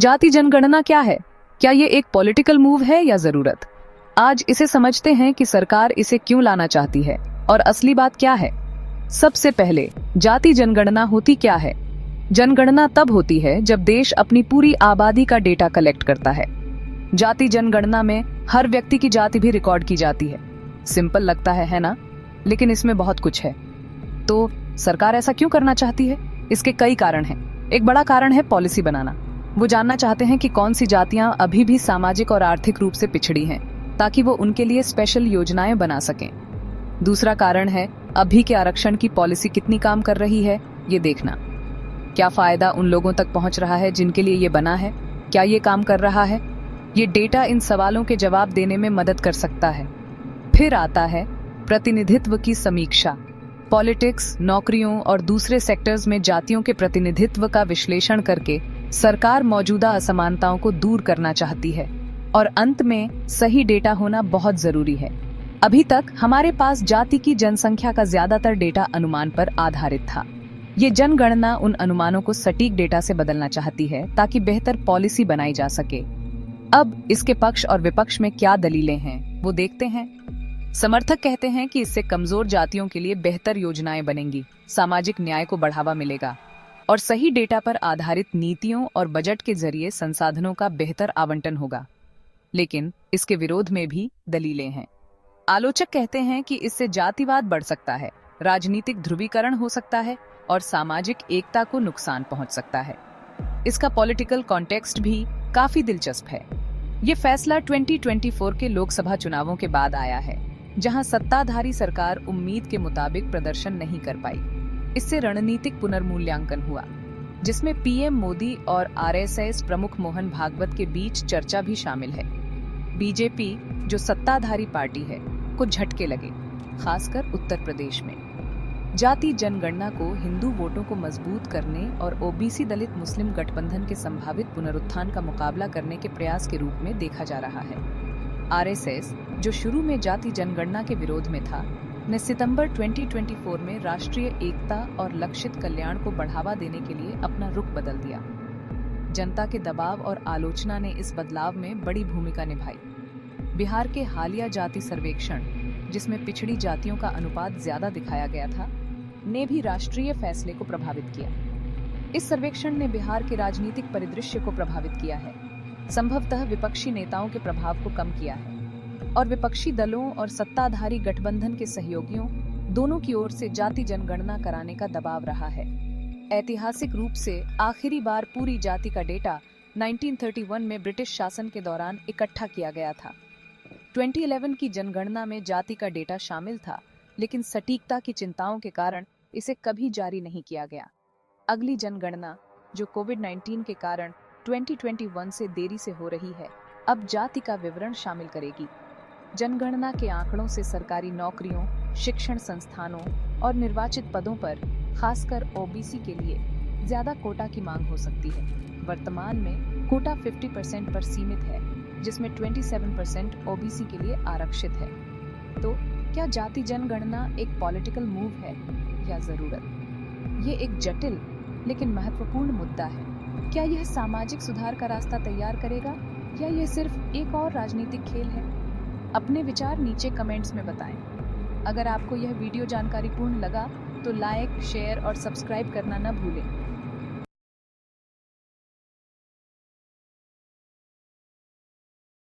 जाति जनगणना क्या है? क्या ये एक पॉलिटिकल मूव है या जरूरत? आज इसे समझते हैं कि सरकार इसे क्यों लाना चाहती है और असली बात क्या है। सबसे पहले, जाति जनगणना होती क्या है? जनगणना तब होती है जब देश अपनी पूरी आबादी का डेटा कलेक्ट करता है। जाति जनगणना में हर व्यक्ति की जाति भी रिकॉर्ड की जाती है। सिंपल लगता है ना? लेकिन इसमें बहुत कुछ है। तो सरकार ऐसा क्यों करना चाहती है? इसके कई कारण हैं। एक बड़ा कारण है पॉलिसी बनाना। वो जानना चाहते हैं कि कौन सी जातियां अभी भी सामाजिक और आर्थिक रूप से पिछड़ी हैं, ताकि वो उनके लिए स्पेशल योजनाएं बना सकें। दूसरा कारण है अभी के आरक्षण की पॉलिसी कितनी काम कर रही है, ये देखना। क्या फायदा उन लोगों तक पहुंच रहा है जिनके लिए ये बना है? क्या ये काम कर रहा है? ये डेटा इन सवालों के जवाब देने में मदद कर सकता है। फिर आता है प्रतिनिधित्व की समीक्षा। पॉलिटिक्स, नौकरियों और दूसरे सेक्टर्स में जातियों के प्रतिनिधित्व का विश्लेषण करके सरकार मौजूदा असमानताओं को दूर करना चाहती है। और अंत में सही डेटा होना बहुत जरूरी है। अभी तक हमारे पास जाति की जनसंख्या का ज्यादातर डेटा अनुमान पर आधारित था। ये जनगणना उन अनुमानों को सटीक डेटा से बदलना चाहती है ताकि बेहतर पॉलिसी बनाई जा सके। अब इसके पक्ष और विपक्ष में क्या दलीलें हैं, वो देखते हैं। समर्थक कहते हैं कि इससे कमजोर जातियों के लिए बेहतर योजनाएं बनेंगी, सामाजिक न्याय को बढ़ावा मिलेगा और सही डेटा पर आधारित नीतियों और बजट के जरिए संसाधनों का बेहतर आवंटन होगा। लेकिन इसके विरोध में भी दलीलें हैं। आलोचक कहते हैं कि इससे जातिवाद बढ़ सकता है, राजनीतिक ध्रुवीकरण हो सकता है और सामाजिक एकता को नुकसान पहुंच सकता है। इसका पॉलिटिकल कॉन्टेक्स्ट भी काफी दिलचस्प है। ये फैसला 2024 के लोकसभा चुनावों के बाद आया है, जहां सत्ताधारी सरकार उम्मीद के मुताबिक प्रदर्शन नहीं कर पाई। इससे रणनीतिक पुनर्मूल्यांकन हुआ, जिसमें पीएम मोदी और आरएसएस प्रमुख मोहन भागवत के बीच चर्चा भी शामिल है। बीजेपी, जो सत्ताधारी पार्टी है, को झटके लगे, खासकर उत्तर प्रदेश में। जाति जनगणना को हिंदू वोटों को मजबूत करने और ओबीसी दलित मुस्लिम गठबंधन के संभावित पुनरुत्थान का मुकाबला करने के प्रयास के रूप में देखा जा रहा है। आरएसएस, जो शुरू में जाति जनगणना के विरोध में था, ने सितंबर 2024 में राष्ट्रीय एकता और लक्षित कल्याण को बढ़ावा देने के लिए अपना रुख बदल दिया। जनता के दबाव और आलोचना ने इस बदलाव में बड़ी भूमिका निभाई। बिहार के हालिया जाति सर्वेक्षण, जिसमें पिछड़ी जातियों का अनुपात ज्यादा दिखाया गया था, ने भी राष्ट्रीय फैसले को प्रभावित किया। इस सर्वेक्षण ने बिहार के राजनीतिक परिदृश्य को प्रभावित किया है, संभवतः विपक्षी नेताओं के प्रभाव को कम किया है और विपक्षी दलों और सत्ताधारी गठबंधन के सहयोगियों दोनों की ओर से जाति जनगणना कराने का दबाव रहा है। ऐतिहासिक रूप से आखिरी बार पूरी जाति का डेटा 1931 में ब्रिटिश शासन के दौरान इकट्ठा किया गया था। 2011 की जनगणना में जाति का डेटा शामिल था, लेकिन सटीकता की चिंताओं के कारण इसे कभी जारी नहीं किया गया। अगली जनगणना, जो कोविड-19 के कारण 2021 से देरी से हो रही है, अब जाति का विवरण शामिल करेगी। जनगणना के आंकड़ों से सरकारी नौकरियों, शिक्षण संस्थानों और निर्वाचित पदों पर, खासकर ओबीसी के लिए, ज्यादा कोटा की मांग हो सकती है। वर्तमान में कोटा 50% पर सीमित है, जिसमें 27% ओबीसी के लिए आरक्षित है। तो क्या जाति जनगणना एक पॉलिटिकल मूव है या जरूरत? ये एक जटिल लेकिन महत्वपूर्ण मुद्दा है। क्या यह सामाजिक सुधार का रास्ता तैयार करेगा या यह सिर्फ एक और राजनीतिक खेल है? अपने विचार नीचे कमेंट्स में बताएं। अगर आपको यह वीडियो जानकारीपूर्ण लगा तो लाइक, शेयर और सब्सक्राइब करना न भूलें।